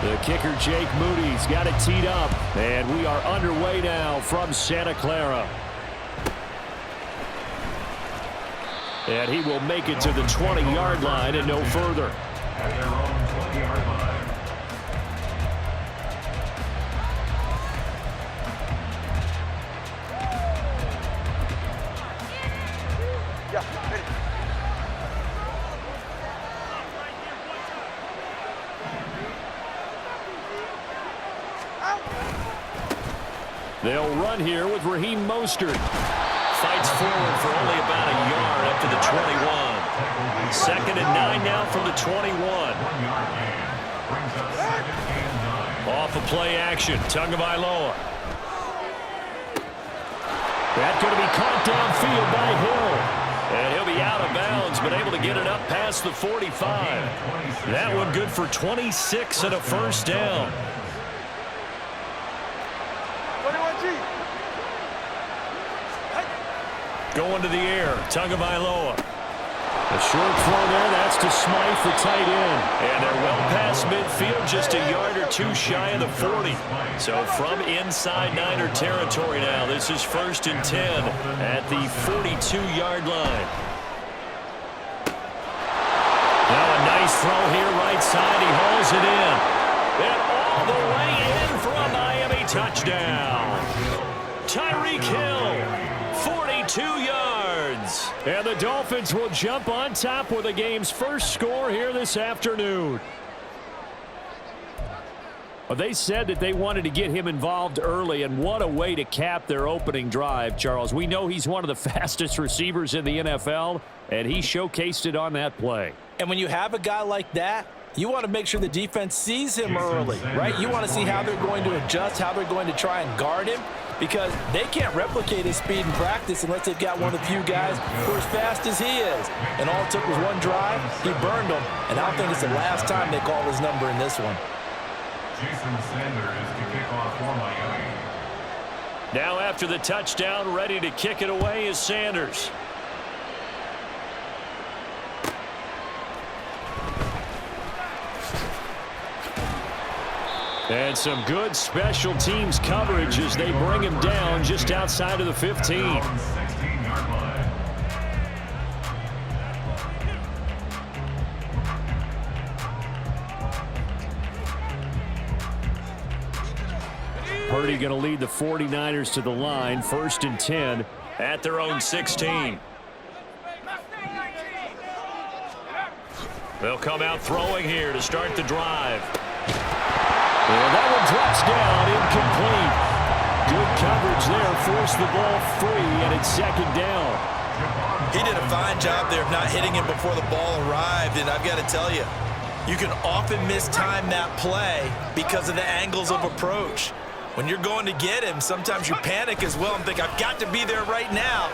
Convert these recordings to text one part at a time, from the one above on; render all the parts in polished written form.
The kicker, Jake Moody's got it teed up. And we are underway now from Santa Clara. And he will make it to the 20-yard line and no further. At their own 20-yard line. They'll run here with Raheem Mostert. Fights forward for only about a yard up to the 21. Second and 9 now from the 21. Off of play action, Tagovailoa. That's going to be caught downfield by Hill. And he'll be out of bounds, but able to get it up past the 45. That one good for 26 and a first down. Going to the air, Tagovailoa. A short throw there, that's to Smythe, the tight end. And they're well past midfield, just a yard or two shy of the 40. So from inside Niner territory now, this is 1st and 10 at the 42-yard line. Now a nice throw here, right side, he hauls it in. And all the way in for a Miami touchdown. Tyreek Hill, 42 yards. And the Dolphins will jump on top with the game's first score here this afternoon. Well, they said that they wanted to get him involved early, and what a way to cap their opening drive, Charles. We know he's one of the fastest receivers in the NFL, and he showcased it on that play. And when you have a guy like that, you want to make sure the defense sees him early, right? You want to see how they're going to adjust, how they're going to try and guard him, because they can't replicate his speed in practice unless they've got one of the few guys who are as fast as he is. And all it took was one drive. He burned them, and I don't think it's the last time they call his number in this one. Jason Sanders to kick off for Miami. Now after the touchdown, ready to kick it away is Sanders. And some good special teams coverage as they bring him down just outside of the 15. 16-yard line. Purdy going to lead the 49ers to the line, 1st and 10 at their own 16. They'll come out throwing here to start the drive. And that one drops down, incomplete. Good coverage there, forced the ball free, and it's 2nd down. He did a fine job there of not hitting him before the ball arrived, and I've got to tell you, you can often mistime that play because of the angles of approach. When you're going to get him, sometimes you panic as well and think, I've got to be there right now.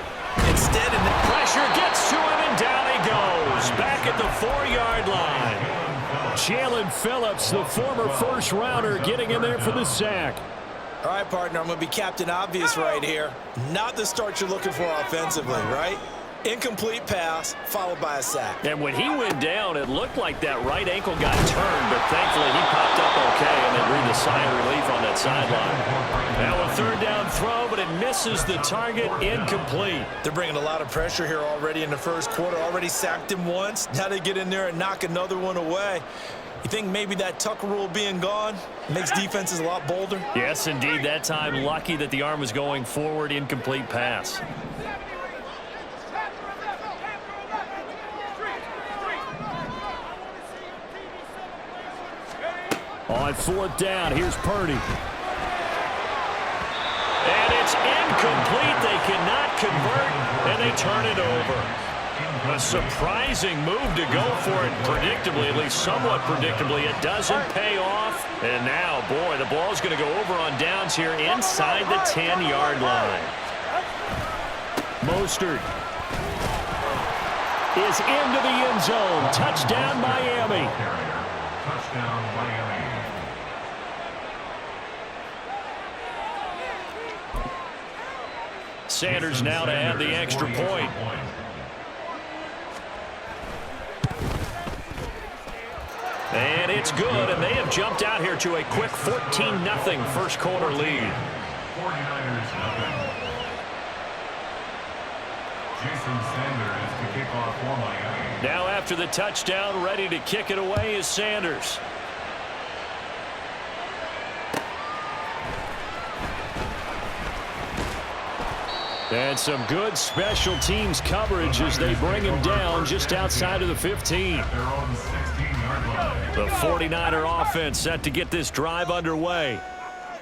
Instead, and the pressure gets to him, and down he goes. Back at the 4-yard line. Jalen Phillips, the former first-rounder, getting in there for the sack. All right, partner, I'm going to be Captain Obvious right here. Not the start you're looking for offensively, right? Incomplete pass, followed by a sack. And when he went down, it looked like that right ankle got turned, but thankfully he popped up okay and then breathed a sigh of relief on that sideline. Now a 3rd down throw, but it misses the target, incomplete. They're bringing a lot of pressure here already in the first quarter. Already sacked him once. Now they get in there and knock another one away. You think maybe that Tucker rule being gone makes defenses a lot bolder? Yes, indeed. That time, lucky that the arm was going forward, incomplete pass. On 4th down, here's Purdy. And it's incomplete. They cannot convert, and they turn it over. A surprising move to go for it predictably, at least somewhat predictably. It doesn't pay off. And now, boy, the ball's going to go over on downs here inside the 10-yard line. Mostert is into the end zone. Touchdown, Miami. Touchdown, Miami. Sanders now to add the extra point. And it's good, and they have jumped out here to a quick 14-0 first quarter lead. 49ers nothing. Jason Sanders to kick off for Miami. Now after the touchdown, ready to kick it away is Sanders. And some good special teams coverage as they bring him down just outside of the 15. At their own 16-yard line. The 49er offense set to get this drive underway.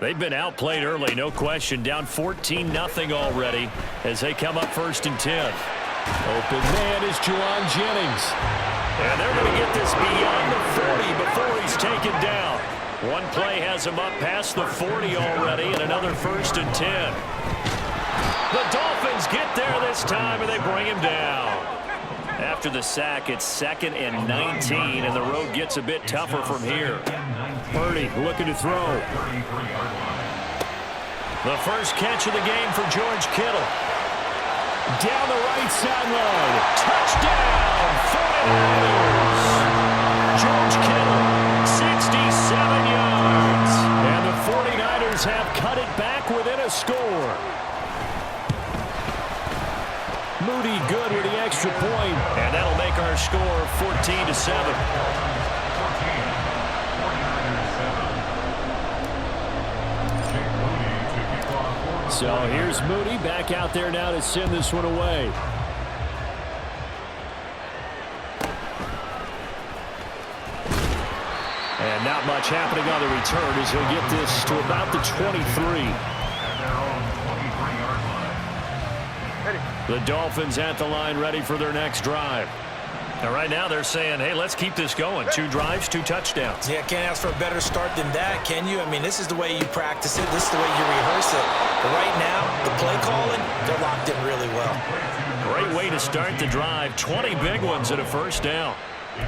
They've been outplayed early, no question. Down 14-0 already as they come up 1st and 10. Open man is Juwan Jennings. And they're going to get this beyond the 40 before he's taken down. One play has him up past the 40 already, and another 1st and 10. The Dolphins get there this time, and they bring him down. After the sack, it's 2nd and 19, and the road gets a bit tougher from here. Purdy looking to throw. The first catch of the game for George Kittle. Down the right sideline. Touchdown, 49ers. George Kittle, 67 yards. And the 49ers have cut it back within a score. Moody good with the extra point, and that'll make our score 14-7. So here's Moody back out there now to send this one away. And not much happening on the return as he'll get this to about the 23. The Dolphins at the line ready for their next drive. And right now they're saying, hey, let's keep this going. 2 drives, 2 touchdowns. Yeah, can't ask for a better start than that, can you? I mean, this is the way you practice it. This is the way you rehearse it. But right now, the play calling, they're locked in really well. Great way to start the drive. 20 big ones and a 1st down.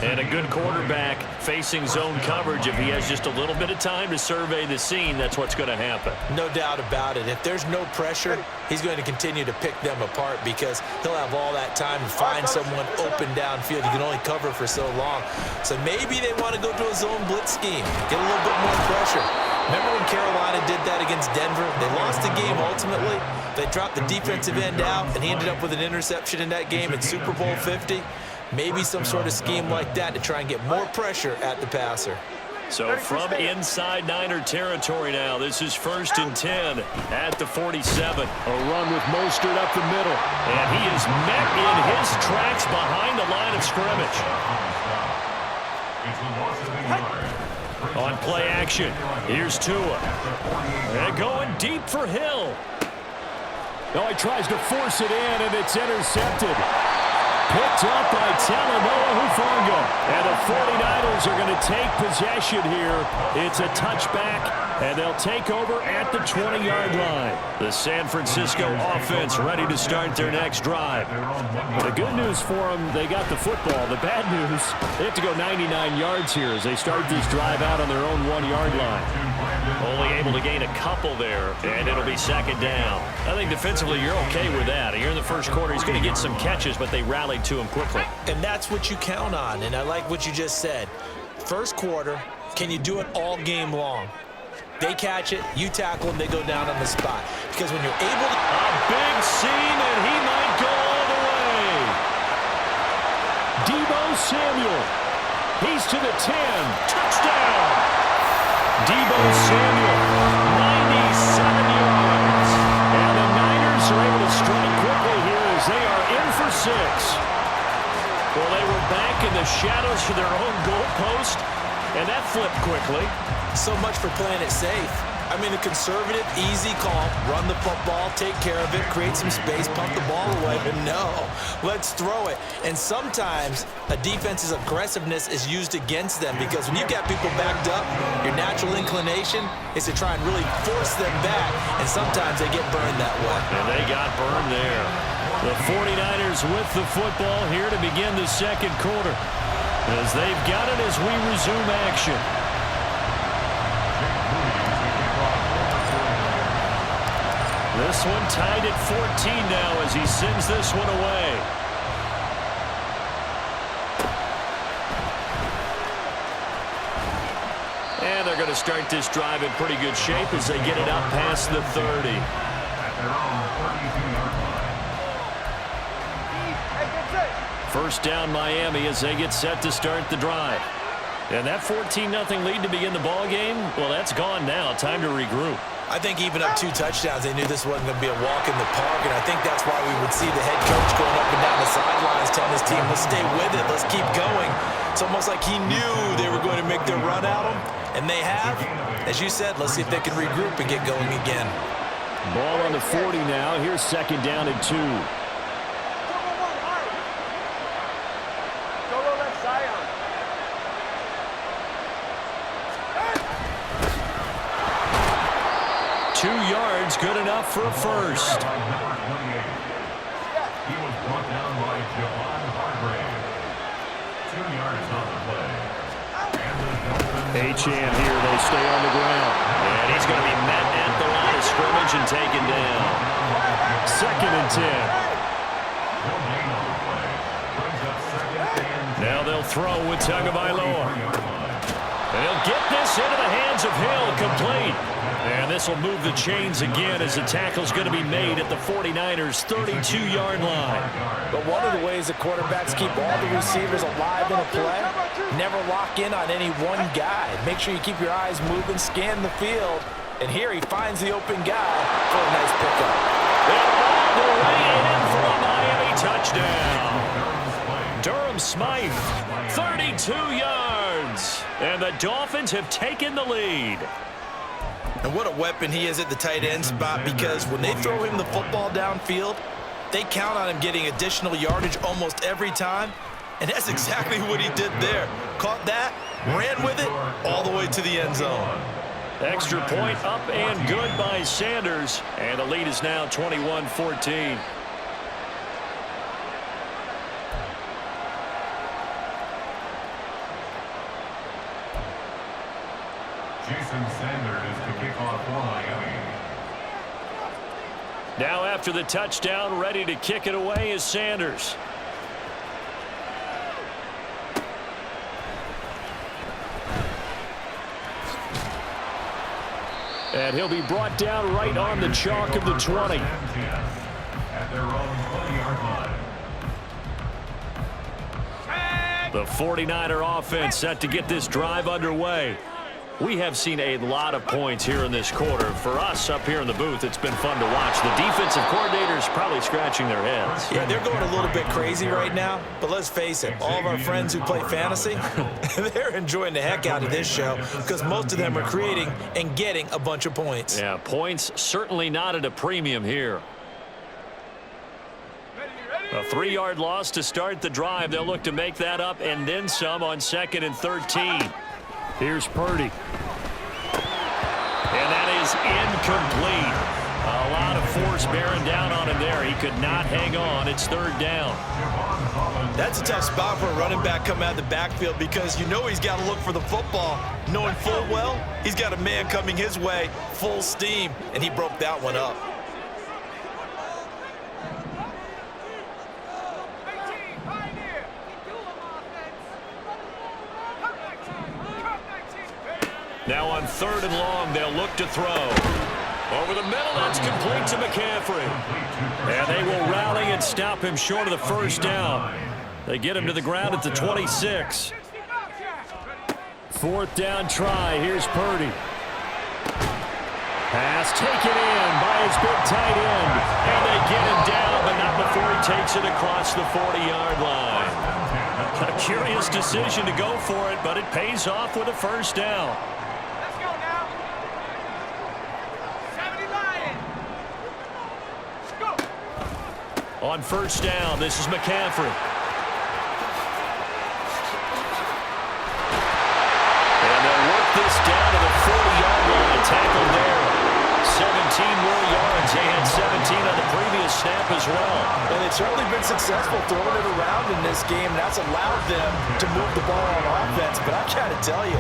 And a good quarterback facing zone coverage. If he has just a little bit of time to survey the scene, that's what's going to happen. No doubt about it. If there's no pressure, he's going to continue to pick them apart because he'll have all that time to find someone open downfield. He can only cover for so long. So maybe they want to go to a zone blitz scheme, get a little bit more pressure. Remember when Carolina did that against Denver? They lost the game ultimately. They dropped the defensive end out, and he ended up with an interception in that game in Super Bowl 50. Maybe some sort of scheme like that to try and get more pressure at the passer. So from inside Niner territory now, this is 1st and 10 at the 47. A run with Mostert up the middle. And he is met in his tracks behind the line of scrimmage. On play action, here's Tua. And going deep for Hill. Oh, he tries to force it in, and it's intercepted. Picked up by Talanoa Hufanga. And the 49ers are going to take possession here. It's a touchback, and they'll take over at the 20-yard line. The San Francisco offense ready to start their next drive. The good news for them, they got the football. The bad news, they have to go 99 yards here as they start this drive out on their own 1-yard line. Only able to gain a couple there, and it'll be 2nd down. I think defensively you're okay with that. Here in the first quarter, he's going to get some catches, but they rallied to him quickly. And that's what you count on, and I like what you just said. First quarter, can you do it all game long? They catch it, you tackle them, they go down on the spot. Because when you're able to... A big seam, and he might go all the way. Deebo Samuel. He's to the 10. Touchdown. Deebo Samuel, 97 yards. And the Niners are able to strike quickly here as they are in for 6. Well, they were back in the shadows of their own goalpost, and that flipped quickly. So much for playing it safe. I mean, a conservative, easy call, run the football, take care of it, create some space, pump the ball away. But no, let's throw it. And sometimes a defense's aggressiveness is used against them because when you've got people backed up, your natural inclination is to try and really force them back, and sometimes they get burned that way. And they got burned there. The 49ers with the football here to begin the second quarter as they've got it as we resume action. This one tied at 14 now as he sends this one away. And they're going to start this drive in pretty good shape as they get it up past the 30. At their own 32-yard line. First down Miami as they get set to start the drive. And that 14-0 lead to begin the ball game, well, that's gone now. Time to regroup. I think even up 2 touchdowns, they knew this wasn't going to be a walk in the park, and I think that's why we would see the head coach going up and down the sidelines telling his team, let's stay with it, let's keep going. It's almost like he knew they were going to make their run at him, and they have. As you said, let's see if they can regroup and get going again. Ball on the 40 now. Here's second down and 2. 2 yards, good enough for a first. He was brought down by Javon Hargrave. 2 yards on the play. Achane here, they stay on the ground. And he's going to be met at the line of scrimmage and taken down. Second and 10. Now they'll throw with Tagovailoa. And he'll get this into the hands of Hill, complete. And this will move the chains again as the tackle's going to be made at the 49ers' 32-yard line. But one of the ways the quarterbacks keep all the receivers alive in a play, never lock in on any one guy. Make sure you keep your eyes moving, scan the field. And here he finds the open guy for a nice pickup. And all the way in for a Miami touchdown. Durham Smythe, 32 yards. And the Dolphins have taken the lead. And what a weapon he is at the tight end spot, because when they throw him the football downfield, they count on him getting additional yardage almost every time. And that's exactly what he did there. Caught that, ran with it, all the way to the end zone. Extra point up and good by Sanders. And the lead is now 21-14. Jason Sanders to kick off for Miami. Now after the touchdown, ready to kick it away is Sanders. And he'll be brought down right on the chalk of the 20. At their own 20-yard line. The 49er offense set to get this drive underway. We have seen a lot of points here in this quarter. For us up here in the booth, it's been fun to watch. The defensive coordinators probably scratching their heads. Yeah, they're going a little bit crazy right now, but let's face it, all of our friends who play fantasy, they're enjoying the heck out of this show because most of them are creating and getting a bunch of points. Yeah, points certainly not at a premium here. A 3-yard loss to start the drive. They'll look to make that up and then some on 2nd and 13. Here's Purdy. And that is incomplete. A lot of force bearing down on him there. He could not hang on. It's 3rd down. That's a tough spot for a running back coming out of the backfield because you know he's got to look for the football, knowing full well he's got a man coming his way full steam, and he broke that one up. Now on 3rd and long, they'll look to throw. Over the middle, that's complete to McCaffrey. And they will rally and stop him short of the 1st down. They get him to the ground at the 26. 4th down try. Here's Purdy. Pass taken in by his big tight end. And they get him down, but not before he takes it across the 40-yard line. A curious decision to go for it, but it pays off with a 1st down. On 1st down, this is McCaffrey. And they'll work this down to the 40-yard line. Tackled there. 17 more yards. They had 17 on the previous snap as well. And they've certainly been successful throwing it around in this game. That's allowed them to move the ball on offense. But I got to tell you,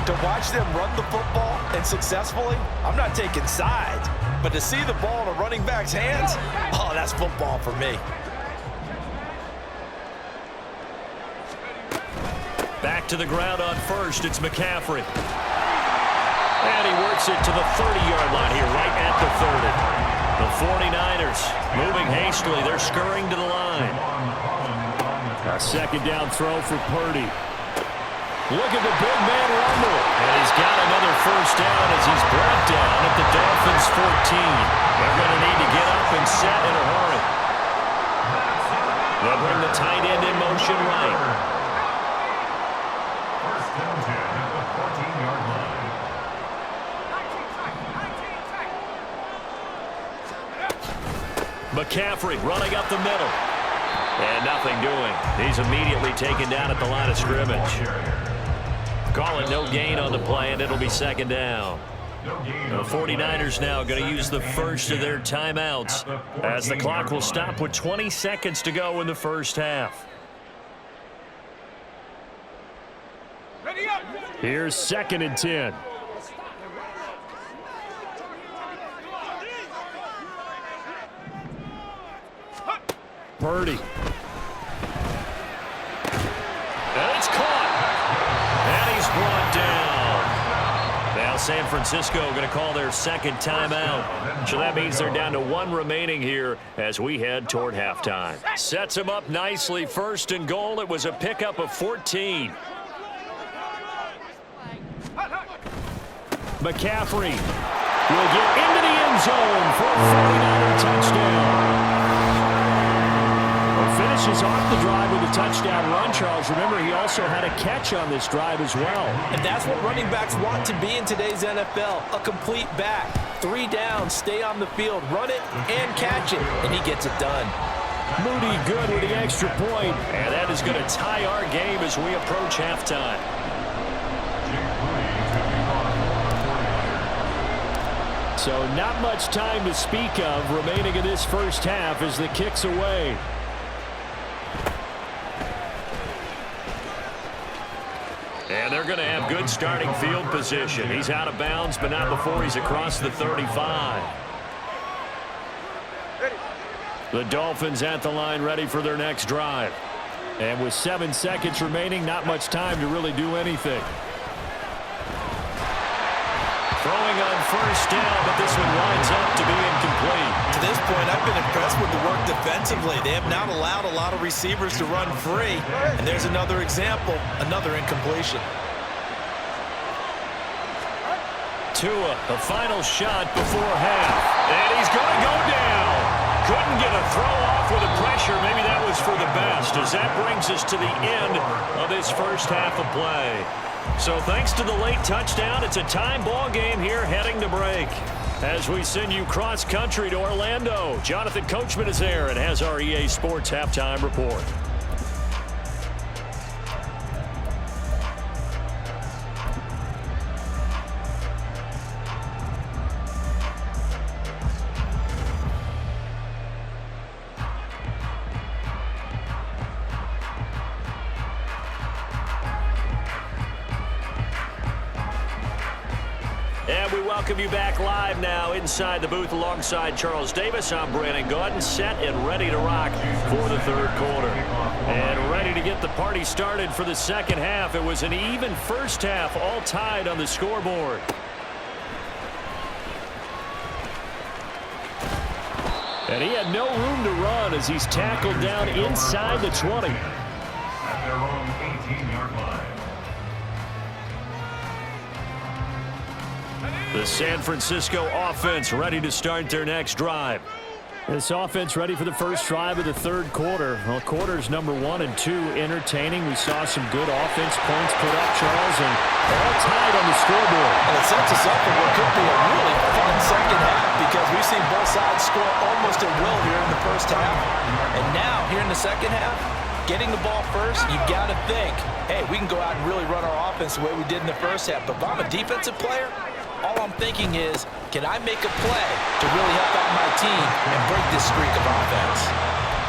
to watch them run the football and successfully, I'm not taking sides. But to see the ball in a running back's hands, oh, that's football for me. Back to the ground on 1st. It's McCaffrey. And he works it to the 30-yard line here, right at the 30. The 49ers moving hastily. They're scurrying to the line. A second down throw for Purdy. Look at the big man rumble. And he's got another first down as he's brought down at the Dolphins' 14. They're going to need to get up and set in a hurry. They'll bring the tight end in motion right. First down 10 at the 14-yard line. McCaffrey running up the middle. And nothing doing. He's immediately taken down at the line of scrimmage. Call it no gain on the play, and it'll be second down. The 49ers now going to use the first of their timeouts as the clock will stop with 20 seconds to go in the first half. Here's 2nd and 10. Purdy. And it's caught. And he's brought down. Now San Francisco going to call their second timeout. So that means they're down to 1 remaining here as we head toward halftime. Sets him up nicely. 1st and goal. It was a pickup of 14. McCaffrey will get into the end zone for a 49er touchdown. Finishes off the drive with a touchdown run, Charles. Remember, he also had a catch on this drive as well. And that's what running backs want to be in today's NFL, a complete back. 3 downs, stay on the field, run it and catch it, and he gets it done. Moody good with the extra point, and that is going to tie our game as we approach halftime. So not much time to speak of remaining in this first half as the kick's away. And they're going to have good starting field position. He's out of bounds, but not before he's across the 35. The Dolphins at the line ready for their next drive. And with 7 seconds remaining, not much time to really do anything. Throwing on first down, but this one winds up to be incomplete. To this point, I've been impressed with the work defensively. They have not allowed a lot of receivers to run free. And there's another example, another incompletion. Tua, the final shot before half. And he's going to go down. Couldn't get a throw off with the pressure. Maybe that was for the best, as that brings us to the end of this first half of play. So thanks to the late touchdown, it's a time ball game here heading to break. As we send you cross country to Orlando, Jonathan Coachman is there and has our EA Sports halftime report. And we welcome you back live now inside the booth alongside Charles Davis. I'm Brandon Gaudin, set and ready to rock for the third quarter. And ready to get the party started for the second half. It was an even first half, all tied on the scoreboard. And he had no room to run as he's tackled down inside the 20. At their own 18-yard line. The San Francisco offense ready to start their next drive. This offense ready for the first drive of the third quarter. Well, quarters number 1 and 2 entertaining. We saw some good offense points put up, Charles, and all tied on the scoreboard. And it sets us up for what could be a really fun second half because we've seen both sides score almost at will here in the first half. And now, here in the second half, getting the ball first, you've got to think, hey, we can go out and really run our offense the way we did in the first half. But if I'm a defensive player, all I'm thinking is, can I make a play to really help out my team and break this streak of offense?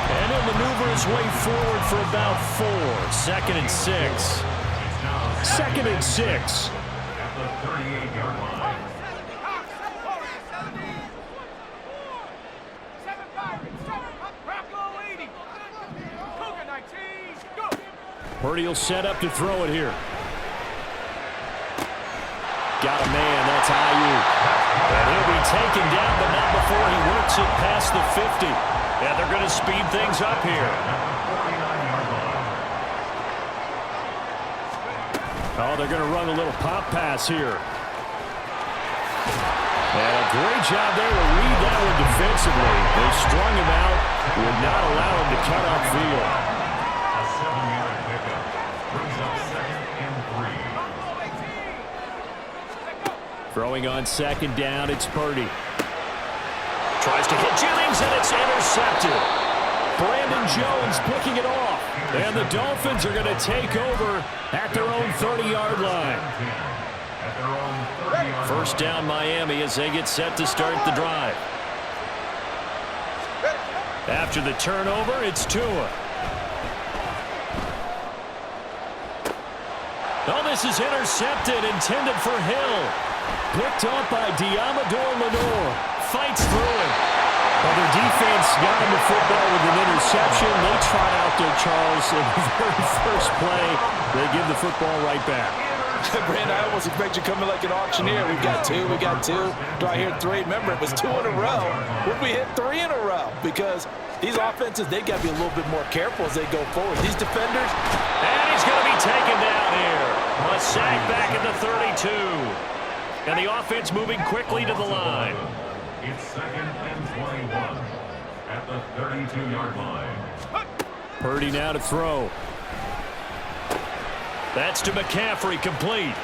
And he'll maneuver his way forward for about 4. 2nd and 6. 2nd and 6. At the 38-yard line. Purdy will set up to throw it here. Got a man. That's Ayuk. And he'll be taken down, but not before he works it past the 50. And they're going to speed things up here. Oh, they're going to run a little pop pass here. And a great job there to read that one defensively. They strung him out, would not allow him to cut upfield. A 7-yard pickup brings up 2nd and 3. Throwing on 2nd down, it's Purdy. Tries to hit Jennings, and it's intercepted. Brandon Jones picking it off. And the Dolphins are going to take over at their own 30-yard line. First down Miami as they get set to start the drive. After the turnover, it's Tua. Oh, this is intercepted, intended for Hill. Picked up by Diamador Lenore. Fights through it. Well, their defense got him the football with an interception. They trot out there, Charles, in the very first play. They give the football right back. Brandon, I almost expect you coming like an auctioneer. We've got two. Do I hear three? Remember, it was 2 in a row. Would we hit 3 in a row? Because these offenses, they got to be a little bit more careful as they go forward. These defenders. And he's going to be taken down here. A sack back at the 32. And the offense moving quickly to the line. It's 2nd and 21 at the 32-yard line. Purdy now to throw. That's to McCaffrey, complete.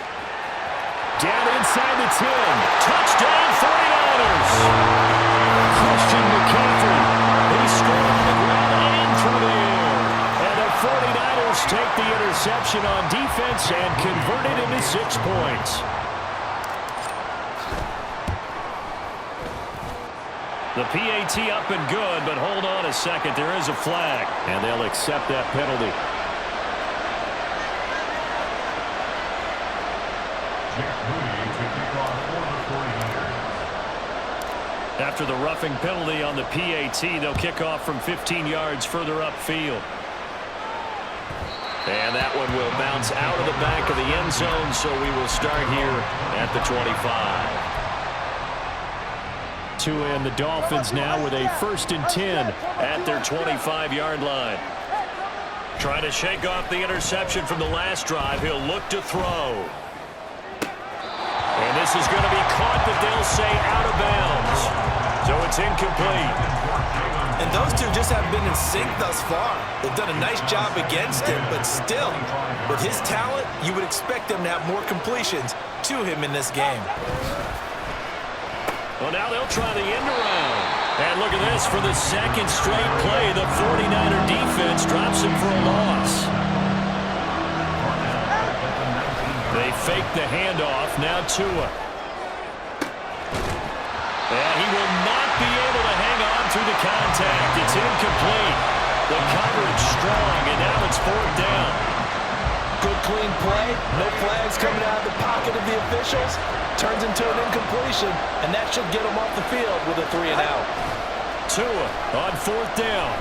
Down inside the 10. Touchdown, 49ers. Christian McCaffrey. He scored on the ground and through the air. And the 49ers take the interception on defense and convert it into 6 points. The PAT up and good, but hold on a second. There is a flag, and they'll accept that penalty. After the roughing penalty on the PAT, they'll kick off from 15 yards further upfield. And that one will bounce out of the back of the end zone, so we will start here at the 25. Tua and the Dolphins now with a 1st and 10 at their 25-yard line. Trying to shake off the interception from the last drive. He'll look to throw. And this is going to be caught, but they'll say out of bounds. So it's incomplete. And those two just haven't been in sync thus far. They've done a nice job against him, but still, with his talent, you would expect them to have more completions to him in this game. Well, now they'll try the end around. And look at this. For the 2nd straight play, the 49er defense drops him for a loss. They fake the handoff. Now Tua. And he will not be able to hang on through the contact. It's incomplete. The coverage strong, and now it's 4th down. Good, clean play. No flags coming out of the pocket of the officials. Turns into an incompletion, and that should get them off the field with a 3 and out. Tua on 4th down.